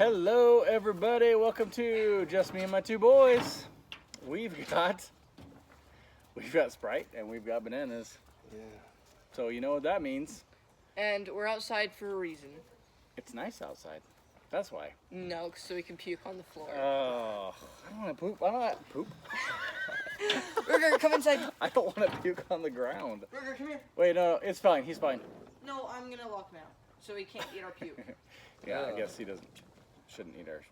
Hello everybody, welcome to Just Me and My Two Boys. We've got Sprite and we've got bananas. Yeah. So you know what that means. And we're outside for a reason. It's nice outside. That's why. No, so we can puke on the floor. Oh, I don't want to poop. I don't want to poop. Burger, come inside. I don't want to puke on the ground. Burger, come here. Wait, no, it's fine. He's fine. No, I'm gonna lock him out, so he can't eat our puke. Yeah, I guess he shouldn't eat ours.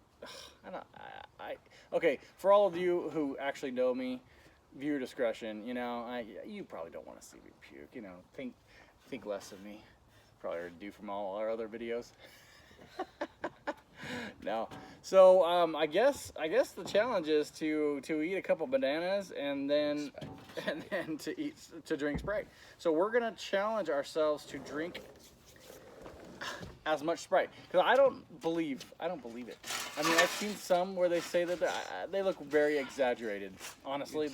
Okay, for all of you who actually know me, viewer discretion, you know, you probably don't want to see me puke, you know, think less of me. Probably heard do from all our other videos. No. So, I guess the challenge is to eat a couple bananas and then to drink Sprite. So we're going to challenge ourselves to drink as much Sprite, because I don't believe it. I mean, I've seen some where they say that they look very exaggerated. Honestly,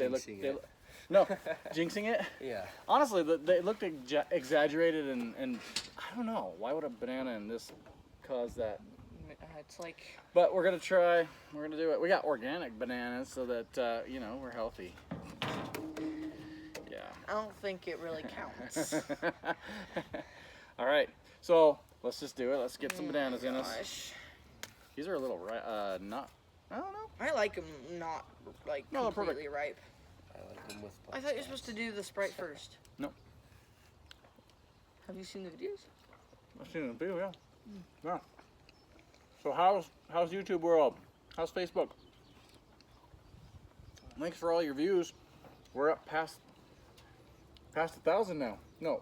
no, jinxing it. Yeah. Honestly, they looked exaggerated, and I don't know, why would a banana in this cause that? It's like. But we're gonna try. We're gonna do it. We got organic bananas, so that you know, we're healthy. Yeah. I don't think it really counts. All right. So let's just do it. Let's get some bananas in us. Gosh. These are a little not. I don't know. I like them not like completely ripe. I like them with. I thought you were supposed to do the Sprite first. No. Have you seen the videos? I've seen the video. Yeah. Yeah. So how's YouTube world? How's Facebook? Thanks for all your views. We're up past 1,000 now. No,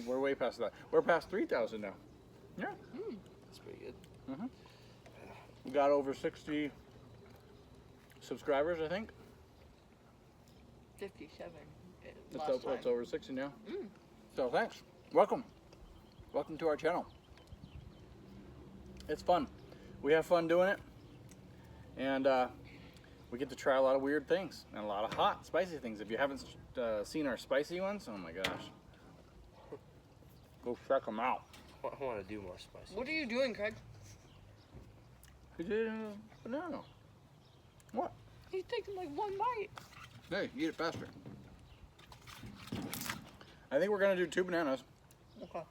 we're way past that. We're past 3,000 now. Yeah. That's pretty good. We got over 60 subscribers, I think. 57. It's over 60 now. So thanks. Welcome to our channel. It's fun. We have fun doing it, and we get to try a lot of weird things and a lot of hot, spicy things. If you haven't seen our spicy ones, oh my gosh, go check them out. I want to do more spicy. What are you doing, Craig? He did a banana. What? He's taking like one bite. Hey, eat it faster. I think we're gonna do 2 bananas. Okay.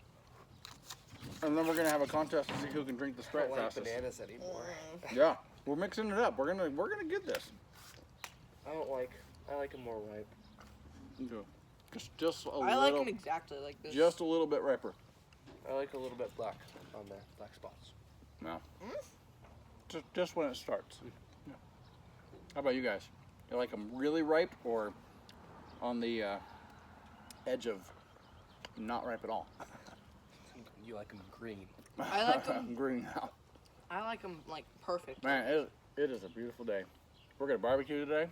And then we're gonna have a contest to see who can drink the Sprite I don't like fastest. bananas anymore. Yeah, we're mixing it up. We're gonna get this. I like them more ripe. Okay. Just a I like them exactly like this. Just a little bit riper. I like a little bit black on the black spots. No. Just when it starts. Yeah. How about you guys? You like them really ripe or on the edge of not ripe at all? You like them green. I like them green now. I like them like perfect. Man, it is a beautiful day. We're gonna barbecue today.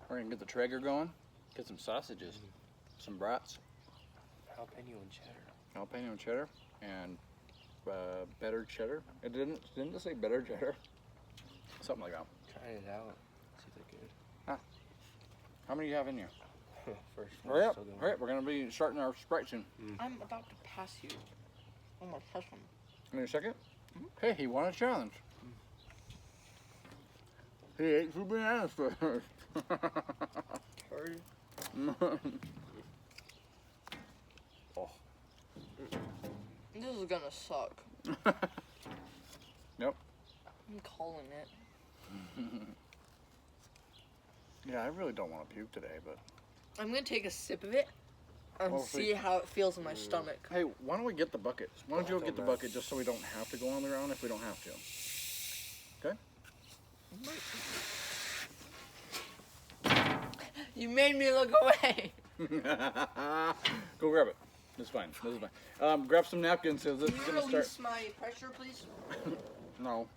We're gonna get the Traeger going, get some sausages, some brats, Jalapeno and cheddar. jalapeno and cheddar, and better cheddar. It didn't it say better cheddar? Something like that. Try it out. See if they're good. How many do you have in here? First. Hurry up! Hurry up! We're gonna be starting our Sprite soon. I'm about to pass you. I'm gonna touch him. In a second. Hey, he won a challenge. He ate 2 bananas first. Hurry. Oh. This is gonna suck. Yep. I'm calling it. Yeah, I really don't want to puke today, but. I'm gonna take a sip of it and Well, see how it feels in my stomach. Hey, why don't we get the bucket? Why don't you go get the bucket just so we don't have to go on the ground if we don't have to? Okay? You made me look away. Go grab it. It's fine. This is fine. Grab some napkins because this Can is you going to release start. my pressure, please? No.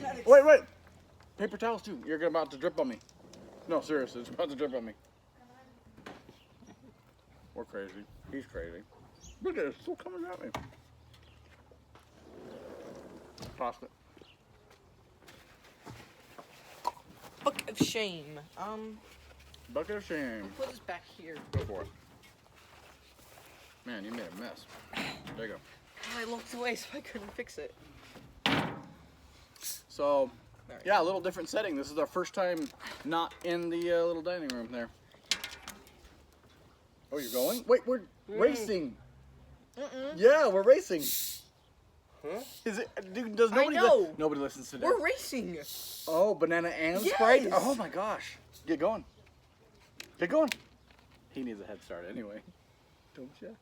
That is- Wait. Paper towels too. You're about to drip on me. No, seriously, it's about to drip on me. We're crazy. He's crazy. Look at it, it's still coming at me. Toss it. Book of shame. Bucket of shame. I'll put this back here. Go for it. Man, you made a mess. There you go. I looked away so I couldn't fix it. So, yeah, a little different setting. This is our first time not in the little dining room there. Oh, you're going? Wait, we're racing. Yeah, we're racing. Huh? Is it? Dude, does nobody? know. Nobody listens to that. We're racing. Oh, banana and Yes. Sprite. Oh my gosh! Get going. Get going. He needs a head start anyway. Don't you?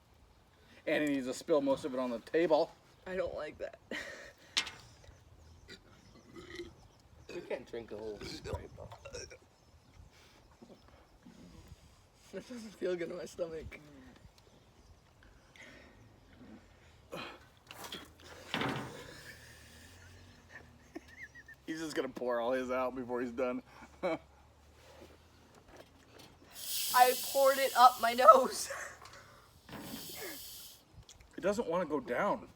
And he needs to spill most of it on the table. I don't like that. We can't drink a whole Sprite though. That doesn't feel good in my stomach. He's just gonna pour all his out before he's done. I poured it up my nose. It doesn't want to go down.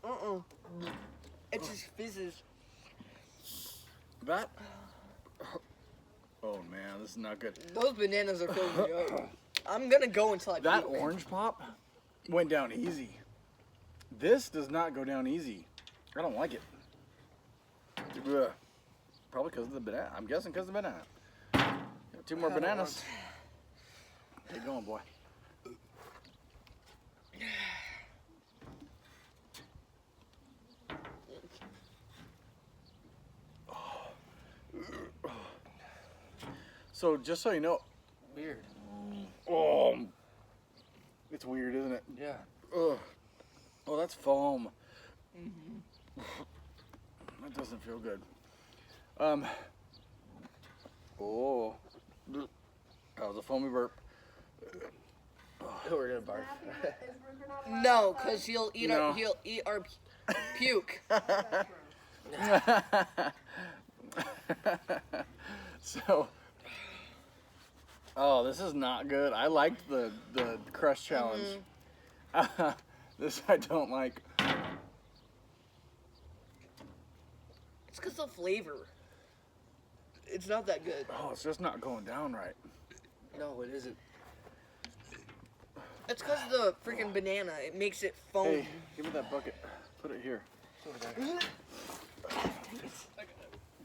It just fizzes. That. Oh man, this is not good. Those bananas are filling me up. I'm gonna go until I That puke. orange pop went down easy. This does not go down easy. I don't like it. Ugh. Probably because of the banana. I'm guessing because of the banana. Got 2 more I don't bananas. Get going, boy. So just so you know, Weird. oh, it's weird, isn't it? Yeah. Ugh. Oh, that's foam. That doesn't feel good. Oh, that was a foamy burp. We're gonna barf. No, cause he'll eat No. our puke. So, oh, this is not good. I liked the crush challenge. This I don't like. It's cause the flavor. It's not that good. Oh, it's just not going down right. No, it isn't. It's cause the freaking banana. It makes it foam. Hey, give me that bucket. Put it here.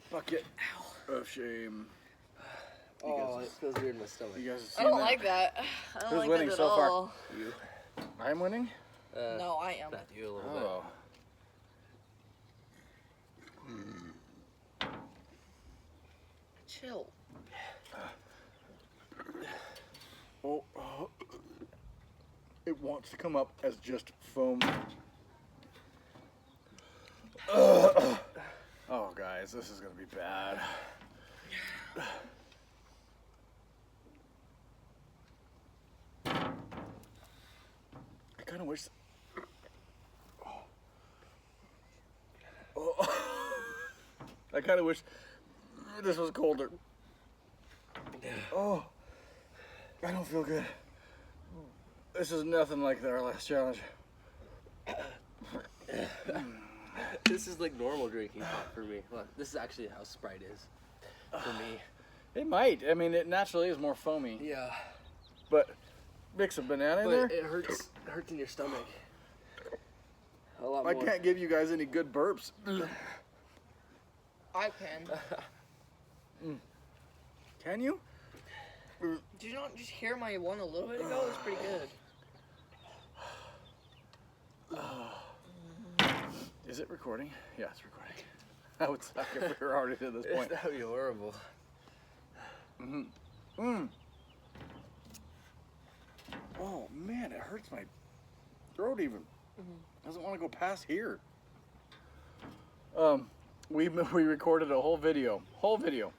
Bucket of shame. Oh, it feels weird in my stomach. You guys have I seen don't that? like that. I don't Who's like winning that at so far? all. You. I'm winning? No, I am. Not you a little Oh. Chill. Oh. It wants to come up as just foam. Oh, guys, this is going to be bad. I kind of wish... Oh. I kind of wish this was colder. Oh, I don't feel good. This is nothing like our last challenge. This is like normal drinking for me. Look, this is actually how Sprite is for me. It might. I mean, it naturally is more foamy. Yeah. But mix a banana in there. But it hurts in your stomach. A lot I more. can't give you guys any good burps. I can. Can you? Did you not just hear my one a little bit ago? It was pretty good. Is it recording? Yeah, it's recording. That would suck if we were already to this point. That would be horrible. Oh man, it hurts my throat even. Doesn't want to go past here. We recorded a whole video. For you.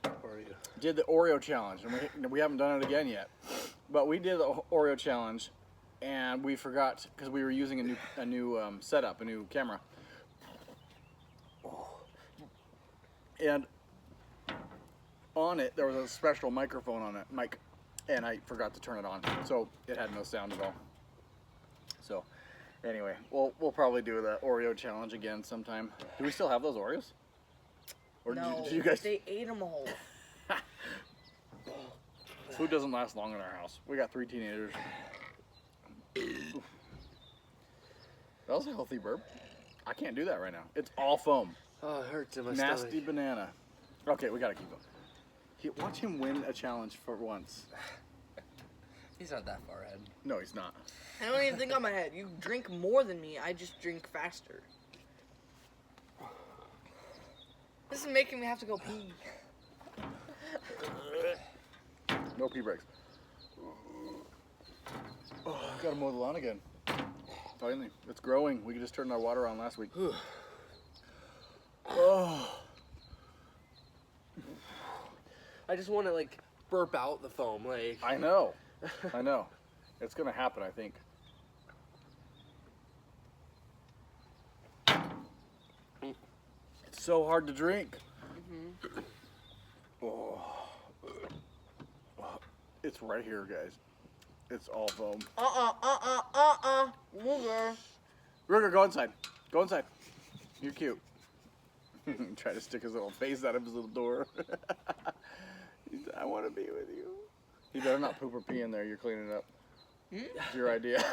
Did the Oreo challenge, and we haven't done it again yet. But we did the Oreo challenge, and we forgot because we were using a new setup, a new camera. And on it there was a special microphone on it, mic, and I forgot to turn it on, so it had no sound at all. So anyway, we'll probably do the Oreo challenge again sometime. Do we still have those Oreos? Or No, did you guys? they ate them all. Food doesn't last long in our house. We got 3 teenagers. That was a healthy burp. I can't do that right now. It's all foam. Oh, it hurts in my Nasty stomach. banana. Okay, we gotta keep going. Watch him win a challenge for once. He's not that far ahead. No, he's not. I don't even think on my head. You drink more than me. I just drink faster. This is making me have to go pee. No pee breaks. Oh, I gotta mow the lawn again. Finally, it's growing. We just turned our water on last week. Oh. I just want to like burp out the foam, like. I know. I know. It's gonna happen, I think. It's so hard to drink. Oh. It's right here, guys. It's all foam. Ruger. Ruger, go inside. Go inside. You're cute. Try to stick his little face out of his little door. I want to be with you. You better not poop or pee in there. You're cleaning it up. It's your idea.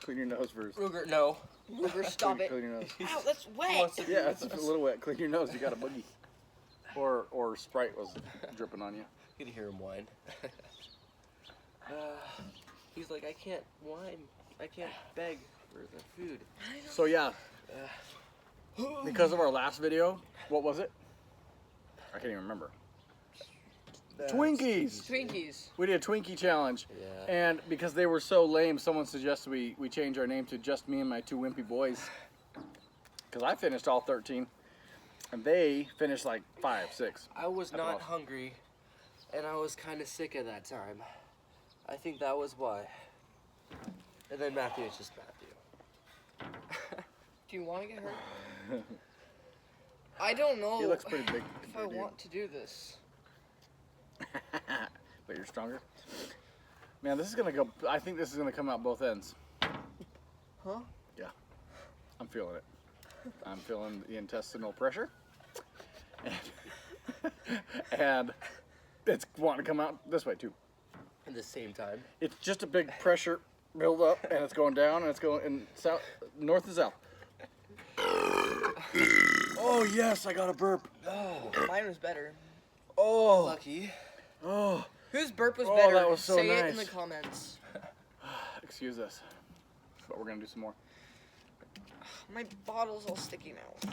Clean your nose first. Ruger, no. Ruger, stop it. Clean your nose. Ow, that's wet. Yeah, it's a little wet. Clean your nose. You got a boogie. Or Sprite was dripping on you. You can hear him whine. He's like, I can't whine. I can't beg for the food. So yeah, because of our last video, what was it? I can't even remember. Twinkies! Twinkies. We did a Twinkie challenge. Yeah. And because they were so lame, someone suggested we change our name to Just Me and My Two Wimpy Boys. Because I finished all 13. And they finished like 5, 6. I was At not most. hungry, and I was kind of sick at that time. I think that was why. And then Matthew is just Matthew. Do you want to get hurt? I don't know He looks pretty big. if I want to do this. But you're stronger. Man, this is gonna go. I think this is gonna come out both ends. Huh? Yeah, I'm feeling it. I'm feeling the intestinal pressure, and it's wanting to come out this way too. At the same time. It's just a big pressure build up, and it's going down, and it's going in south, north to south. Oh yes, I got a burp. Oh, Mine was better. Oh, lucky. oh. Whose burp was Oh, better? that was so Say it in nice. the comments. Excuse us, but we're gonna do some more. My bottle's all sticky now.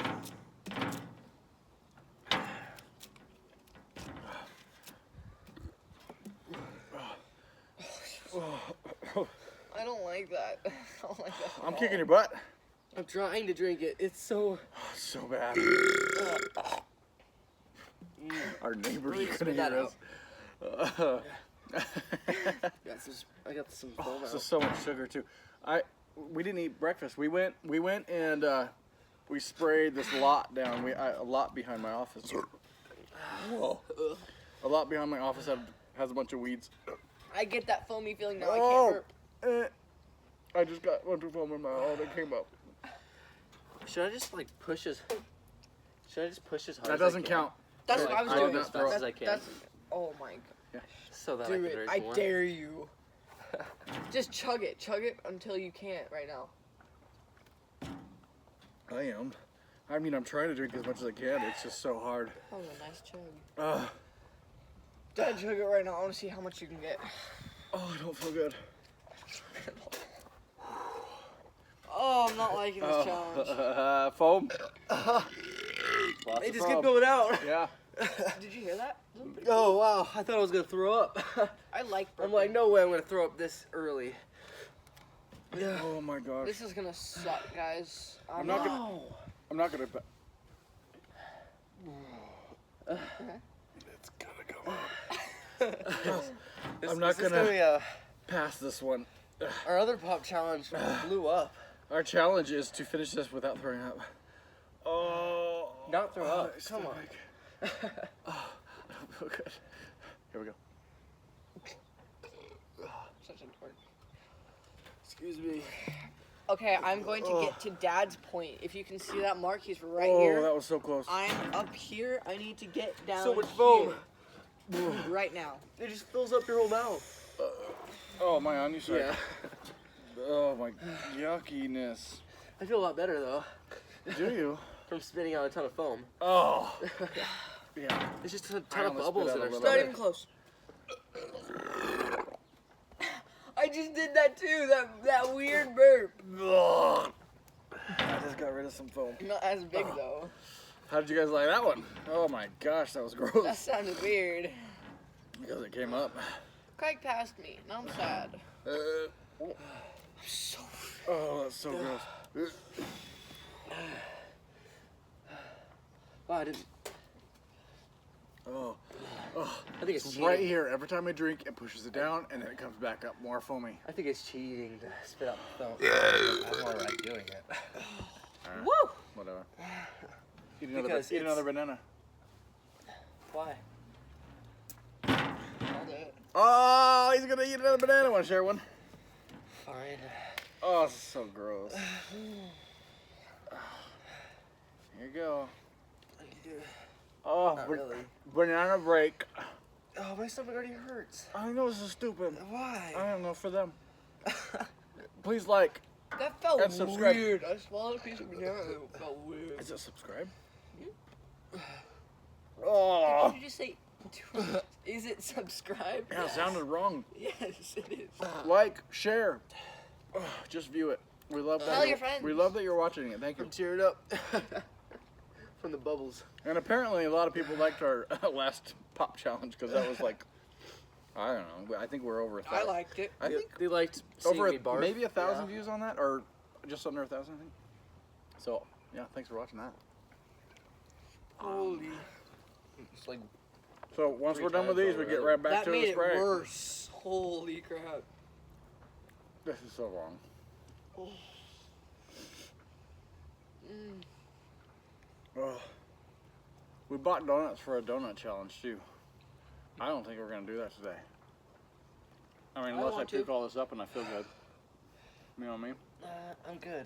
I don't like that. I don't like that. I'm kicking your butt. I'm trying to drink it. It's so. Oh, it's so bad. Our neighbors Really couldn't spit that hear us. I got some foam This out. is so much sugar too. We didn't eat breakfast. We went and we sprayed this lot down. A lot behind my office. Whoa. A lot behind my office has a bunch of weeds. I get that foamy feeling now. I Oh, can't burp. I just got one too foam in my eye. That came up. Should I just like push his? Should I just push as hard? That as I doesn't can? count. That's Or, what like, I was I did doing. not as throw fast up. as I can. That's, oh my god. So that Do I can it. drink I more. dare you. Just chug it. Chug it until you can't right now. I am. I mean, I'm trying to drink as much as I can. It's just so hard. That was a nice chug. Uh, Dad, chug it right now. I want to see how much you can get. oh, I don't feel good. Oh, I'm not liking this challenge. Foam. It Lots of just foam. kept going out. Yeah. Did you hear that? Oh wow! I thought I was gonna throw up. I like burping. I'm like, no way! I'm gonna throw up this early. Oh my gosh. This is gonna suck, guys. I'm not gonna. I'm not gonna. It's gonna go up. I'm not gonna pass this one. Our other pop challenge blew up. Our challenge is to finish this without throwing up. Oh. Not throw up. it's Come so on. big. Oh, I don't feel good. Here we go. Such a dork. Excuse me. Okay, I'm going to get to Dad's point. If you can see that mark, he's right Oh, here. that was so close. I'm up here. I need to get down So much foam. here. Right now. It just fills up your whole mouth. Oh, my onion side. Yeah. Oh my yuckiness. I feel a lot better though. Do you? From spitting out a ton of foam. Oh. Yeah. It's just a I ton of almost bubbles spit in out our a Not little even close. I just did that too. That weird burp. Ugh. I just got rid of some foam. Not as big though. How did you guys like that one? Oh my gosh, that was That gross. sounded weird. Because it came up. Craig passed me. Now I'm sad. So Oh, that's so gross. wow, I didn't. Oh. I think it's It's cheating. right here. Every time I drink, it pushes it down, and then it comes back up more foamy. I think it's cheating to spit out the foam. I'm more like doing it. Woo! Whatever. Because Eat it's- another banana. Why? Oh, he's gonna eat another banana. Want to share one? Fine. Oh, this is so gross. Here you go. Oh, Not really. banana break. Oh, my stomach already hurts. I know this is stupid. Why? I don't know for them. Please like. That felt And subscribe. weird. I swallowed a piece of banana. It felt weird. Is it subscribe? Oh. Did you just say? Is it subscribe? Yeah, it sounded wrong. Yes, it is. Like, share. Just view it. We love that. Tell your friends. We love that you're watching it. Thank you. I'm teared up from the bubbles. And apparently, a lot of people liked our last pop challenge because that was like, I don't know. I think we're over 1,000. I liked it. I think They liked seeing over me barf. maybe 1,000 Yeah. views on that, or just under 1,000, I think. So yeah, thanks for watching that. Holy. It's like So once 3 we're done with times these, we get already. right back That to made the it spray. worse. Holy crap. This is so wrong. Oh. We bought donuts for a donut challenge too. I don't think we're gonna do that today. I mean, unless I want to. pick all this up and I feel good. You know what I mean? I'm good.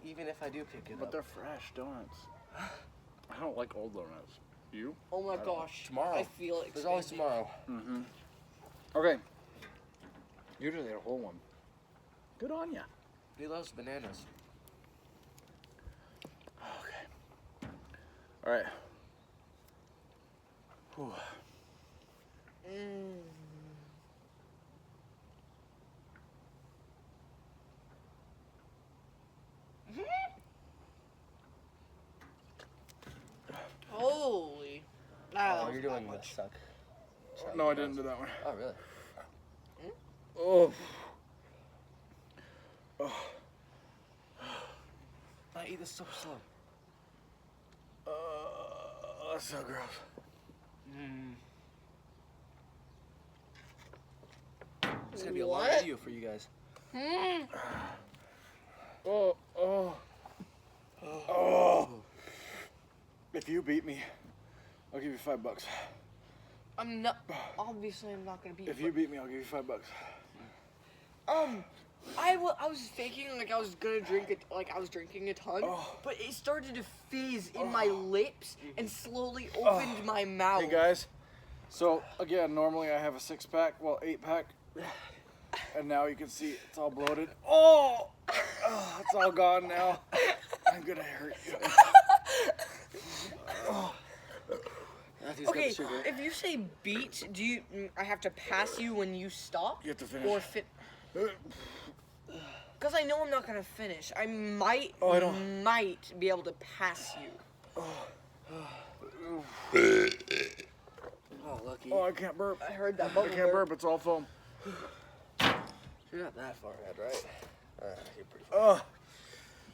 Even if I do pick it But up. they're fresh donuts. I don't like old donuts. You? Oh my I don't- gosh. Tomorrow. I feel it. There's always expanding. tomorrow. Mm-hmm. Okay. You just ate a whole one. Good on ya. He loves bananas. Okay. All right. Whew. Holy. Oh, you're doing the suck. No, I didn't do that one. Oh, really? Oh. I eat this so slow. That's so gross. It's gonna be a long What? video for you guys. Oh. If you beat me, I'll give you $5. I'm not. Obviously, I'm not gonna beat If you. you beat me, I'll give you $5. I was thinking like I was gonna drink it, like I was drinking a ton, but it started to fizz in my lips and slowly opened my mouth. Hey guys, so again, normally I have a 6-pack, well 8-pack, and now you can see it's all bloated. Oh, it's all gone now. I'm gonna hurt you. Matthew's got Okay, the sugar. if you say beat, do you? I have to pass you when you stop, You have to finish. or fit? Because I know I'm not gonna finish. I might, Oh, I don't- might be able to pass you. Oh, lucky. Oh, I can't burp. I heard that I bubble can't burp. It's all foam. You're not that far ahead, right? You're pretty far. Oh,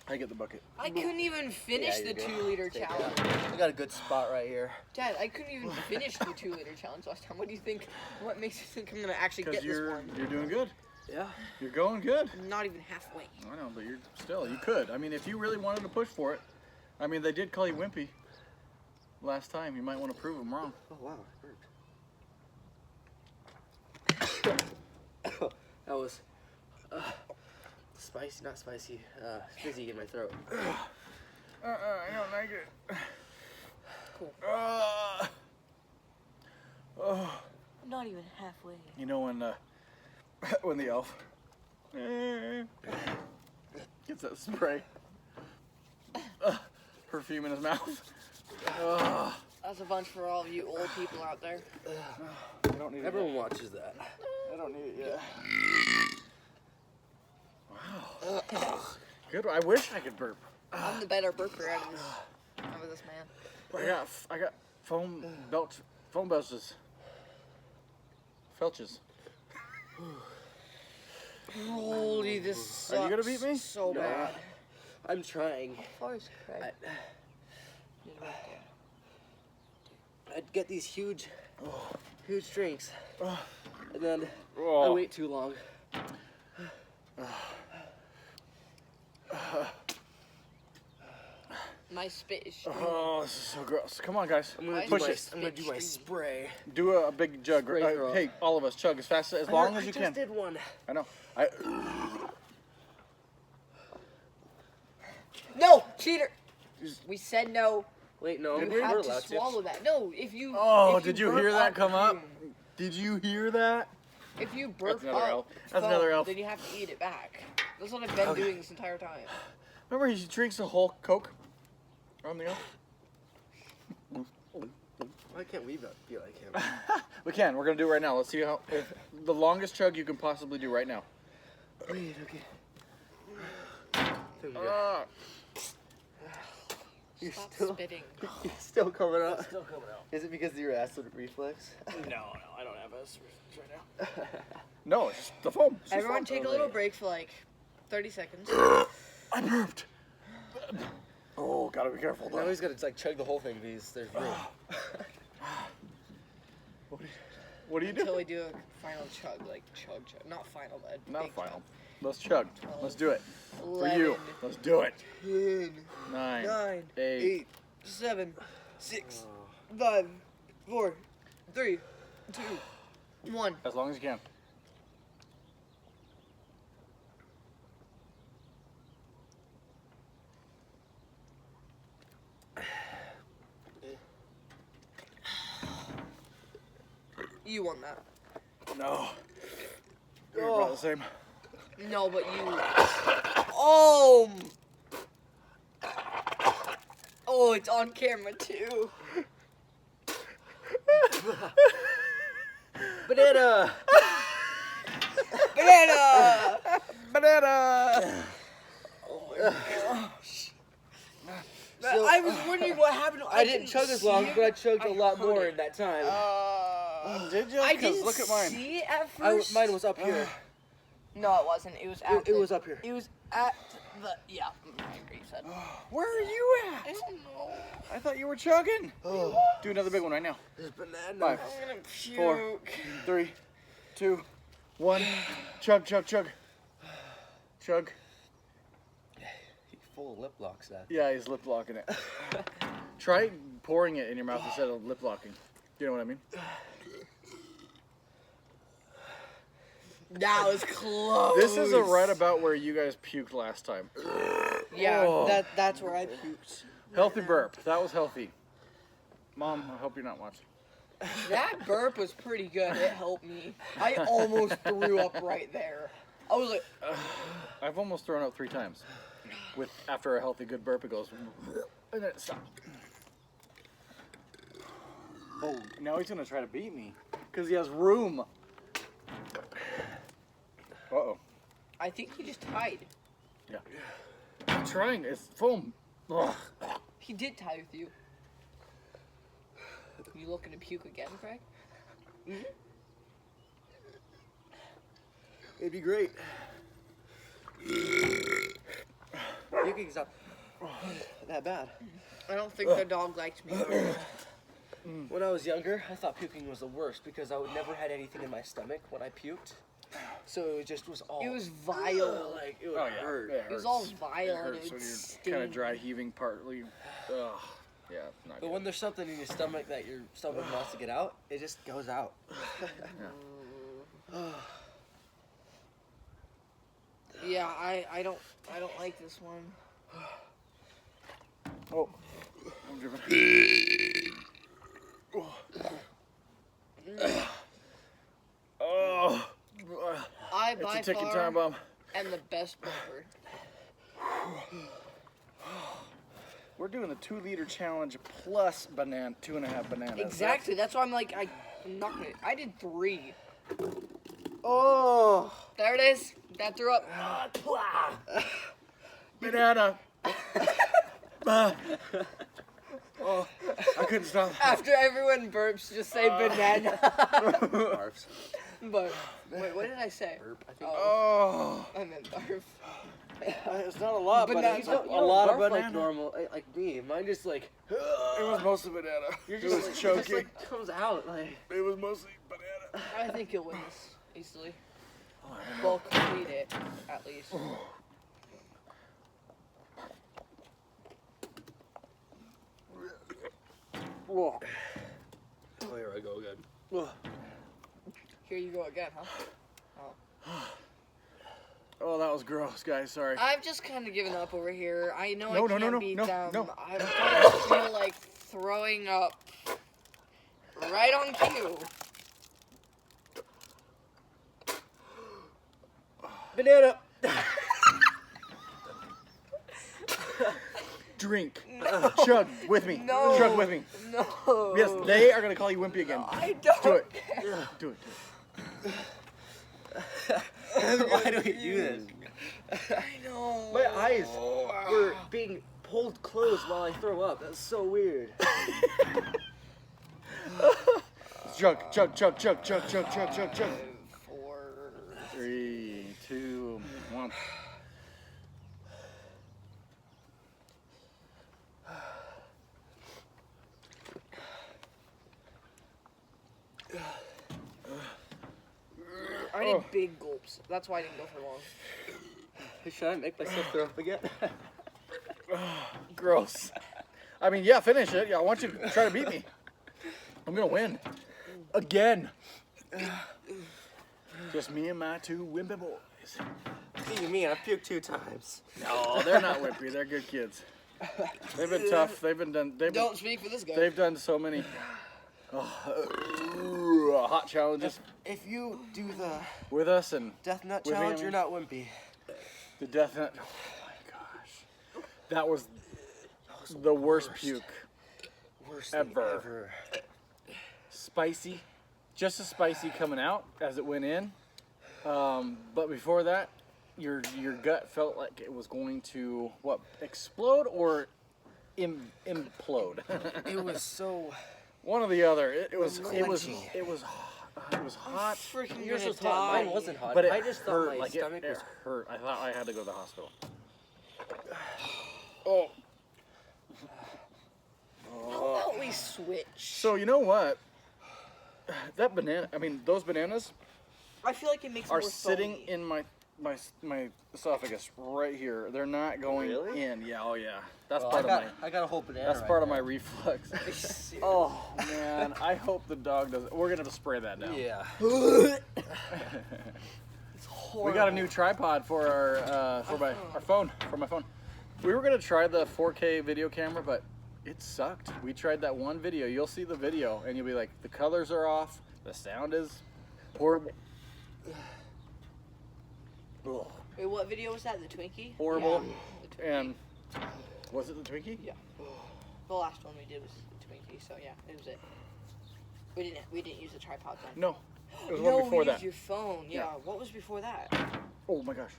I get the bucket. I couldn't even finish Yeah, the you're good. 2-liter Take it challenge. out. I got a good spot right here. Dad, I couldn't even finish the 2-liter challenge last time. What do you think? What makes you think I'm gonna actually Because get this you're one? doing good. Yeah. You're going good. I'm not even halfway. I know, but you could. I mean, if you really wanted to push for it, I mean, they did call you wimpy last time. You might want to prove them wrong. Oh, wow. It burped. That was spicy, not spicy, fizzy in my throat. I don't like it. Cool. I'm not even halfway. You know when the elf gets that spray perfume in his mouth. Ugh. That's a bunch for all of you old people out there. I don't need it Everyone yet. watches that. I don't need it yet. Wow. Good. I wish I could burp. I'm the better burper out of this man. I got foam belches. Felches. Holy, this sucks. Are you gonna beat me? So No. bad. I'm trying. How far is Craig? I'd get these huge drinks, and then I Oh. wait too long. My spit is streaming. Oh, this is so gross. Come on, guys. I'm gonna Why do is my, my I'm gonna spit do my streaming? spray. Do a big jug. Spray throw. Hey, all of us, chug as fast as long as you I can. just did one. I know. No, cheater. We said no. Wait, no, You we're have allowed to swallow that. No, if you. Oh, if did you burp hear that come up? perfume, Did you hear that? If you burp That's another up elf. That's foam, another elf. then you have to eat it back. That's what I've been doing this entire time. Remember, he drinks a whole Coke on the elf. Why can't we be like him? We can. We're gonna do it right now. Let's see how the longest chug you can possibly do right now. Wait, okay. Ah. You're Stop still, spitting. you're still coming out. Still coming out. Is it because of your acid reflex? No, I don't have acid right now. No, it's just the foam. It's just Everyone foam. take a little break for like 30 seconds. I burped. Oh, gotta be careful. Now he's gonna like chug the whole thing because there's room. What do you Until do? we do a final chug, like chug. Not final, but Not big final. Let's chug. Let's do it. chug. For you. Let's do it. 10, 9, 9, 8. 8, 7, 6, 5, 4, 3, 2, 1. As long as you can. You won that. No. We're about the same. No, but you. Oh! Oh, it's on camera too. Banana! Banana! Banana! I was wondering what happened. I didn't chug as long, but I chugged a lot heard more it. in that time. Did you? I 'Cause didn't look at mine. see it at first. Mine was up here. No, it wasn't. It was at. It was up here. It was at the. Yeah, I agree. You said. Where are you I at? don't know. I thought you were chugging. Oh, Do another big one right now. there's banana. 5, I'm gonna puke. 4, 3, 2, 1. Chug, chug, chug. Chug. He's full of lip locks now. Yeah, he's lip locking it. Try pouring it in your mouth instead of lip locking. You know what I mean? That was close. This is right about where you guys puked last time. Yeah, Oh. that's where I puked. Healthy burp. That was healthy. Mom, I hope you're not watching. That burp was pretty good. It helped me. I almost threw up right there. I was like, I've almost thrown up 3 times. With after a healthy good burp, it goes, and then it stops. Oh, now he's gonna try to beat me because he has room. Uh-oh. I think he just tied. Yeah. I'm trying. It's foam. Ugh. He did tie with you. You looking to puke again, Craig? It'd be great. Puking's not that bad. I don't think the dog liked me. When I was younger, I thought puking was the worst because I would never had anything in my stomach when I puked. So it just was all. It was vile. Like it would Oh yeah. hurt. It It was all hurts. vile It and hurts it when would you're sting. kind of dry heaving partly. Ugh. Yeah, not But good. when there's something in your stomach that your stomach wants to get out, it just goes out. Yeah, I don't like this one. Oh. I'm driven. Oh. I It's by a ticking far time bomb. am the best burper. We're doing the 2-liter challenge plus 2.5 bananas. Exactly. That's why I'm like, I'm not gonna. I did 3. Oh. There it is. Dad threw up. Banana. Oh, I couldn't stop. After everyone burps, just say banana. Barfs. But wait, what did I say? Burp, I think. Oh, I meant barf. it's not a lot, but Banana. it's You a lot of Barf banana. like normal, like me. Mine just like. It was mostly banana. You're It just was like, choking. It just, like, comes out like. It was mostly banana. I think you'll win this easily. Oh, I don't know. Well, complete it at least. Whoa. Oh, here I go again. Whoa. Here you go again, huh? Oh, that was gross, guys. Sorry. I've just kind of given up over here. I know No, I no, can't no, beat no, them. no. I'm starting to feel like throwing up. Right on cue. Banana. Drink. Chug with me. No. Chug with me. No. Yes, they are gonna call you wimpy again. I don't. Do it. care. Do it. Why do we do this? I know. My eyes were being pulled closed while I throw up. That's so weird. Chug, chug, chug, chug, chug, chug, chug, chug, chug. 4. 3, 2, 1. I did big gulps. That's why I didn't go for long. Should I make myself throw up again? Gross. I mean, yeah, finish it. Yeah, I want you to try to beat me. I'm gonna win. Again. Just me and my 2 wimpy boys. You mean I puked 2 times? No, they're not wimpy. They're good kids. They've been tough. Don't speak for this guy. They've done so many hot challenges If you do the with us and death nut With me, challenge, I you're mean. not wimpy. the death nut. Oh my gosh, that was the worst puke. Worst thing Ever. ever. Spicy, just as spicy coming out as it went in. But before that, your gut felt like it was going to explode or implode. It was so. One or the other. It was clenching. hot. Freaking Yours gonna was hot. Mine die. wasn't hot. But it I just hurt. thought my Like stomach it was. hurt. I thought I had to go to the hospital. Oh. How about we switch? So you know what? That banana. I mean, those bananas I feel like it makes it are more sitting foamy. in my esophagus right here. They're not going Really? in. Yeah. Oh yeah. That's Well, part of my. I got a whole banana. That's right part of there. my reflux. Oh. Man, I hope the dog doesn't. We're gonna have to spray that down. Yeah. We got a new tripod for our phone. For my phone. We were gonna try the 4K video camera, but it sucked. We tried that one video. You'll see the video, and you'll be like, the colors are off. The sound is horrible. Ugh. Wait, what video was that? The Twinkie? Horrible. Yeah, the Twinkie. And was it the Twinkie? Yeah. The last one we did was the Twinkie, so yeah, it was it. We didn't use the tripod then. No. It was No, one before we that. used your phone. Yeah. Yeah. What was before that? Oh my gosh.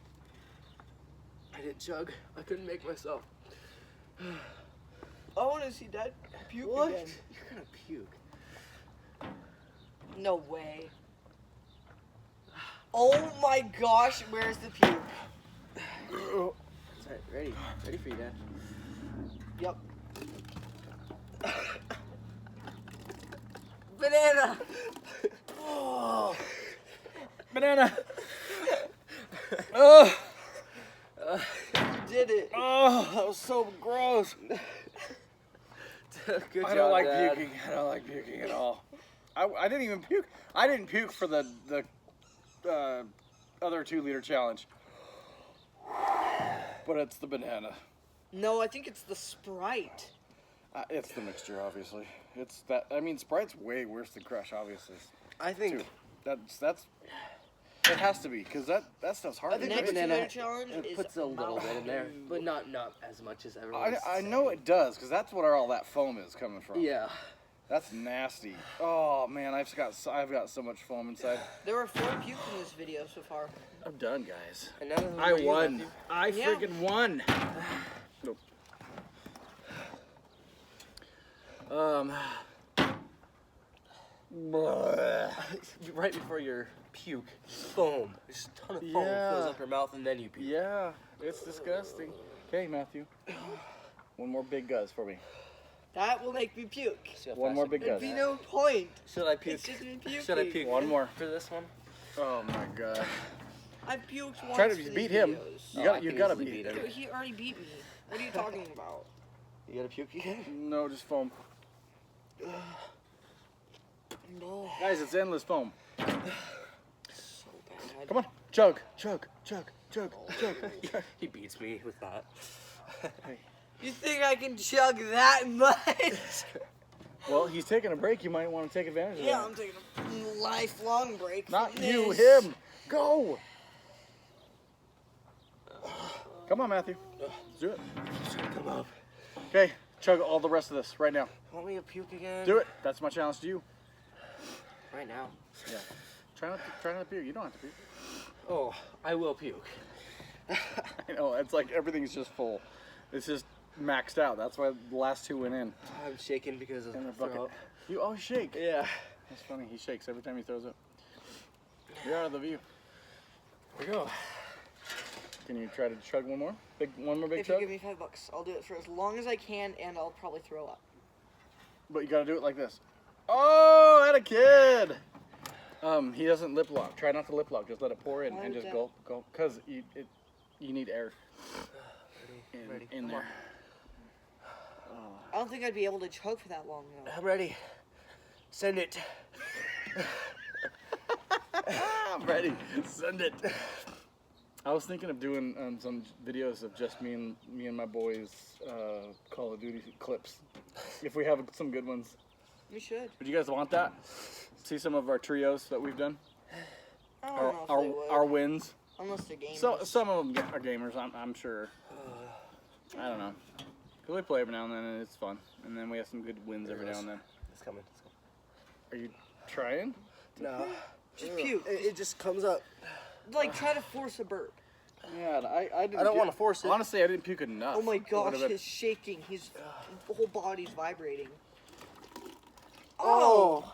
I didn't chug. I couldn't make myself. I want to see Dad puke What? again. You're gonna puke. No way. Oh my gosh, where's the puke? All right, ready. Ready for you, Dad. Yep. Banana! Oh. Banana. Oh. You did it. Oh, that was so gross. Good I job, don't like Dad. puking. I don't like puking at all. I didn't even puke. I didn't puke for the other 2-liter challenge. But it's the banana. No, I think it's the Sprite. It's the mixture, obviously. It's that. I mean, Sprite's way worse than Crush, obviously. I think Too. That's. It has to be, because that stuff's hard I to think The drink. the next banana challenge it is puts a little bit in there, Mountain but Dew. not as much as everyone. I know it does, because that's what all that foam is coming from. Yeah. That's nasty. Oh man, I've got so much foam inside. There were 4 pukes in this video so far. I'm done, guys. And none of them I were you, won. Matthew. I Yeah. freaking won. Nope. Right before your puke, foam. Just a ton of foam Yeah. fills up your mouth, and then you puke. Yeah, it's disgusting. Okay, Matthew. One more big guzz for me. That will make me puke. See how One fast more I big can guzz. do There'd be that? no point. Should I puke? It's just me puking. Should I puke? One more. for this one? Oh my god. I puked once. Try to for these beat him. videos. You I can gotta easily beat beat him. Dude, he already beat me. What are you talking about? You got a puke again? No, just foam. No. Guys, it's endless foam. So bad. Come on. Chug, chug, chug, chug, chug. He beats me with that. You think I can chug that much? Well, he's taking a break. You might want to take advantage of Yeah, that. I'm taking a lifelong break. Not from you, this. him. Go. Come on, Matthew. Let's do it. Come up. Okay, chug all the rest of this right now. Want me to puke again? Do it. That's my challenge to you. Right now. Yeah. Try not to puke. You don't have to puke. Oh, I will puke. I know. It's like everything's just full. It's just maxed out. That's why the last 2 went in. I'm shaking because of In the the bucket. throat. You always shake. Yeah. That's funny. He shakes every time he throws up. You're out of the view. Here we go. Can you try to chug one more? One more big If you chug? give me $5, I'll do it for as long as I can, and I'll probably throw up. But you gotta do it like this. Oh, that a kid! He doesn't lip lock. Try not to lip lock. Just let it pour in Why and would just that- gulp. Cause you need air Ready. in Come there. I don't think I'd be able to choke for that long, though. I'm ready. Send it. I'm ready. Send it. I was thinking of doing some videos of just me and my boys Call of Duty clips. If we have some good ones. We should. Would you guys want that? See some of our trios that we've done? I don't know if they would. Our wins. Unless they're gamers. So some of them are gamers. I'm sure. I don't know. Cause we play every now and then, and it's fun. And then we have some good wins every now and then. It's coming. Are you trying? No. Just puke. It just comes up. Like, try to force a burp. Yeah, I didn't. I don't want to force it. Honestly, I didn't puke enough. Oh my It gosh, would've been- he's shaking. His whole body's vibrating. Oh.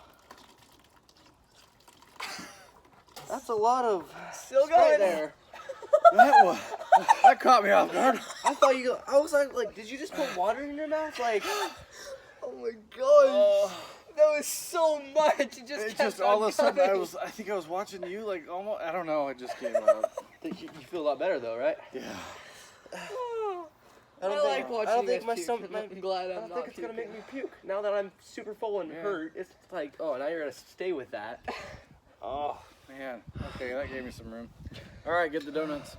That's a lot of Still Sprite going. there. that caught me off guard. I thought I was like, did you just put water in your mouth? Like, Oh my gosh. That was so much. It just It kept just all on of a sudden coming. I think I was watching you like almost. I don't know. It just came out. think you feel a lot better though, right? Yeah. I like watching I don't this think my puke, stomach. and I'm glad I I'm don't not think it's gonna make puking. me puke. Now that I'm super full and Yeah. hurt, it's like, oh, now you're gonna stay with that. Oh man. Okay, that gave me some room. All right, get the donuts.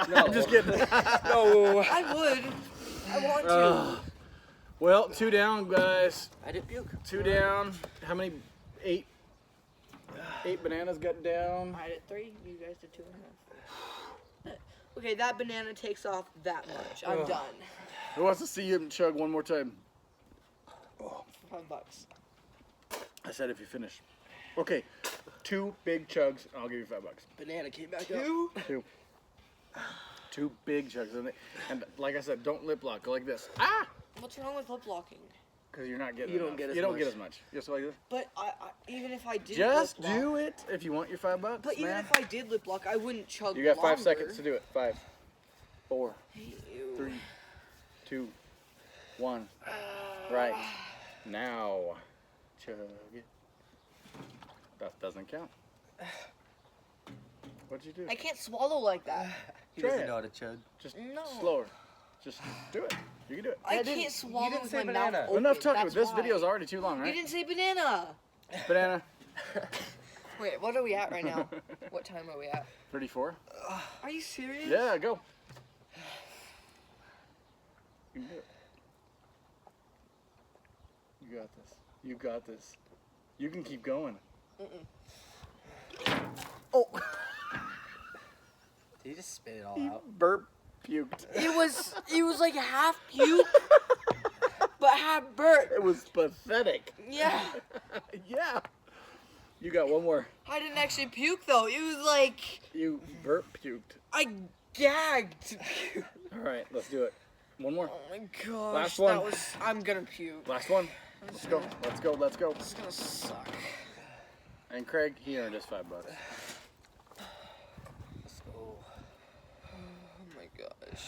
No. I'm just kidding. No. I would. I want to. Well, 2 down, guys. I didn't puke. 2 down. How many? 8. 8 bananas got down. I did 3. You guys did 2.5. Okay, that banana takes off that much. I'm Ugh. done. Who wants to see him chug one more time? $5. I said if you finish. Okay, 2 big chugs. I'll give you $5. Banana came back up. 2. 2. 2 big chugs. And like I said, don't lip lock. Go like this. Ah! What's wrong with lip locking? Because you're not getting You don't enough. get as You don't much. get as much. Just like this. But even if I did Just lip lock, do it if you want your $5, But even man. if I did lip lock, I wouldn't chug You got 5 longer. seconds to do it. 5, 4, Ew. 3, 2, 1. Right now, chug it. That doesn't count. What'd you do? I can't swallow like that. He Try doesn't it. know how to chug. Just No. slower. Just do it. You can do it. I didn't- can't swallow didn't with say my banana. mouth open. Enough talking. That's This why. video's already too long, You right? didn't say banana. Banana. Wait, what are we at right now? What time are we at? 34. Are you serious? Yeah, go. You can do it. You got this. You got this. You can keep going. Mm-mm. Oh. Did he just spit it all He out? burp puked. It was like half puke, but half burp. It was pathetic. Yeah. Yeah. You got one more. I didn't actually puke though. It was like You burp puked. I gagged. All right, let's do it. One more. Oh my gosh. Last one. That was. I'm gonna puke. Last one. Let's go. Let's go. Let's go. This is gonna suck. And Craig, he earned his $5. Let's go. Oh my gosh.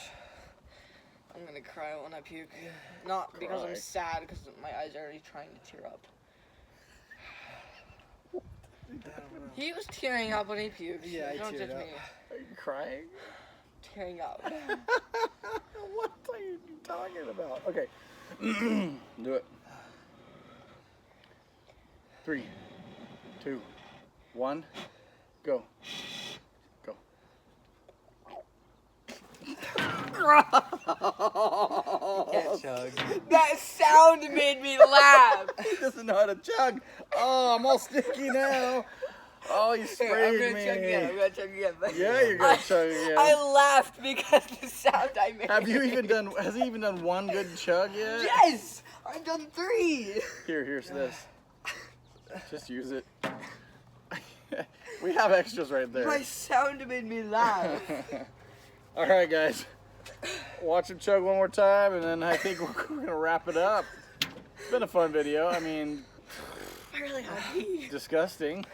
I'm gonna cry when I puke. Not because Cry. I'm sad, because my eyes are already trying to tear up. He was tearing up when he puked. Yeah, I Don't teared judge up. me. Are you crying? Tearing up. What are you talking about? Okay. Do it. 3, 2, 1, go. Go. Can't chug. That sound made me laugh. He doesn't know how to chug. Oh, I'm all sticky now. Oh, you Here, sprayed I'm gonna me. chug again. I'm gonna chug again. Yeah, you're gonna chug again. I laughed because the sound I made. Have you even done? Has he even done one good chug yet? Yes! I've done 3. Here's this. Just use it. We have extras right there. My sound made me laugh. All right, guys. Watch him chug one more time, and then I think we're gonna wrap it up. It's been a fun video. I mean, I really gotta pee. disgusting.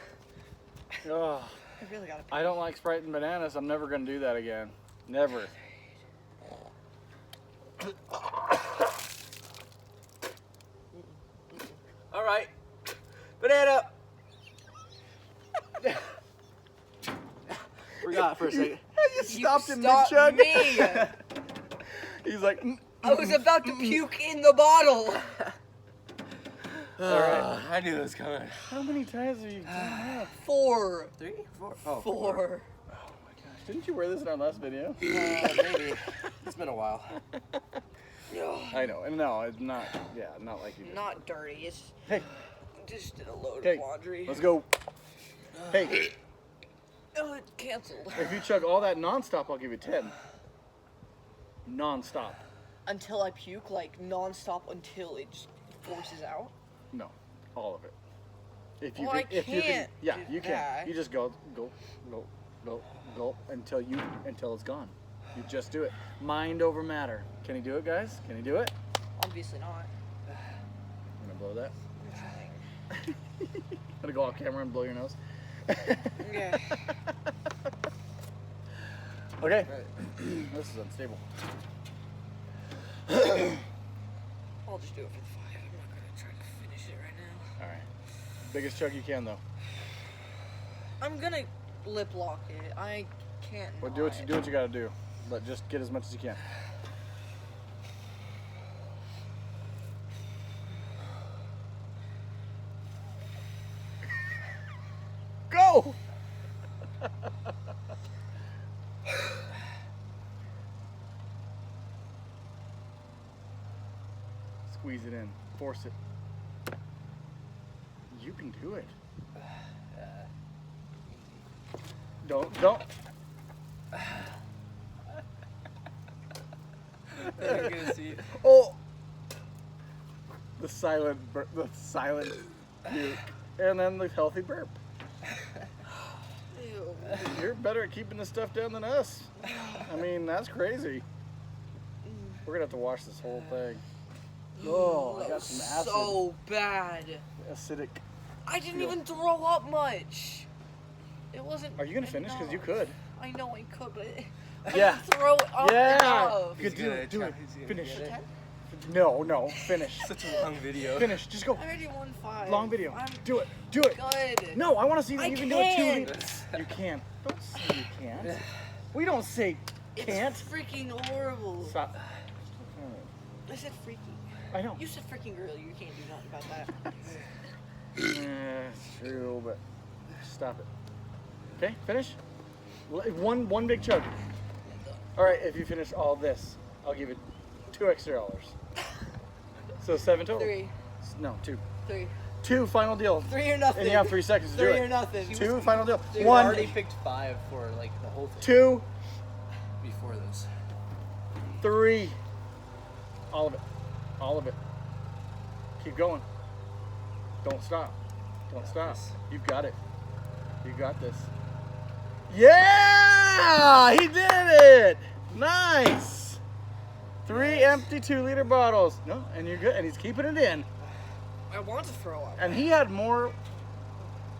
Oh, I really gotta pee. I don't like Sprite and bananas. I'm never gonna do that again. Never. All right. Banana. Forgot for a second. You stopped him stopped mid-chug? me. He's like, I was about to puke in the bottle. all right. I knew it was coming. How many times have you done that? 4. 3, 4. Oh, 4. Oh my gosh. Didn't you wear this in our last video? Maybe. It's been a while. I know. And no, it's not. Yeah, not like you did. Not dirty. It's Hey, just did a load Okay, of laundry. let's go. Hey, Oh, it canceled. if you chug all that nonstop, I'll give you 10. Nonstop. Until I puke, like non-stop until it just forces out. No, all of it. If you Well, I if you can't yeah, do you can. that. You just go until it's gone. You just do it. Mind over matter. Can he do it, guys? Can he do it? Obviously not. I'm gonna blow that. I'm trying. I'm gonna go off camera and blow your nose. Yeah. Okay. This is unstable. I'll just do it for the 5. I'm not gonna try to finish it right now. All right. Biggest chug you can though. I'm gonna lip lock it. I can't. Well, do what you gotta do, but just get as much as you can. Go! Squeeze it in. Force it. You can do it. Don't. You're gonna see. Oh! The silent puke. And then the healthy burp. Ew. You're better at keeping this stuff down than us. I mean, that's crazy. We're gonna have to wash this whole thing. Oh, I That got was some acid. so bad. Acidic. I didn't Feel. even throw up much. It wasn't. Are you gonna finish? Because you enough. could. I know I could, but I Yeah. didn't throw it up Yeah. enough. Good, do it. Do it. He's gonna Finish. get it. No, finish. Such a long video. Finish. Just go. I already won 5. Long video. I'm Do it. Do it. good. No, I want to see I you can do it 2 can't. weeks. You can. Don't say you can't. We don't say can't. It's freaking horrible. Stop. I said freaking. I know. You said freaking earlier. You can't do nothing about that. It's true, but stop it. Okay, finish. One big chug. All right, if you finish all this, I'll give you $2 extra. So 7 total. 3. No, 2. 3. 2 final deal. 3 or nothing. And you have 3 seconds to do 3 it. or nothing. 2 final deal. Dude, 1, I already picked 5 for like the whole thing. 2, 3. All of it. All of it. Keep going. Don't stop. Don't stop. You've got it. You got this. Yeah! He did it! Nice! 3 empty 2-liter bottles. No, and you're good. And he's keeping it in. I want to throw up. And he had more.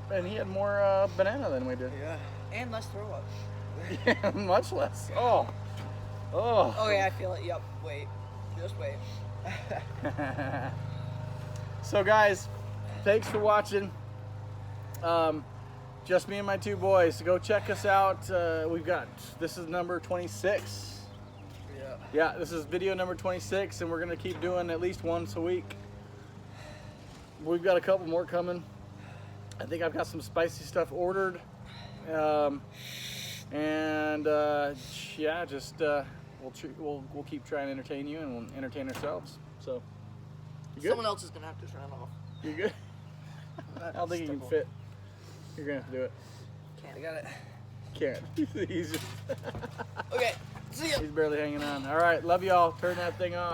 Banana than we did. Yeah. And less throw up. Yeah, much less. Oh. Oh. Oh yeah, I feel it. Yep. Wait. Just wait. So guys, thanks for watching. Just me and my 2 boys. Go check us out. This is number 26. Yeah. Yeah, this is video number 26, and we're gonna keep doing at least once a week. We've got a couple more coming. I think I've got some spicy stuff ordered. Yeah, just we'll keep trying to entertain you, and we'll entertain ourselves. So, you good? Someone else is gonna have to turn it off. You good? I don't think you can fit. You're gonna have to do it. Can't. I got it. Can't. He's Okay. See ya. barely hanging on. All right, love y'all. Turn that thing off.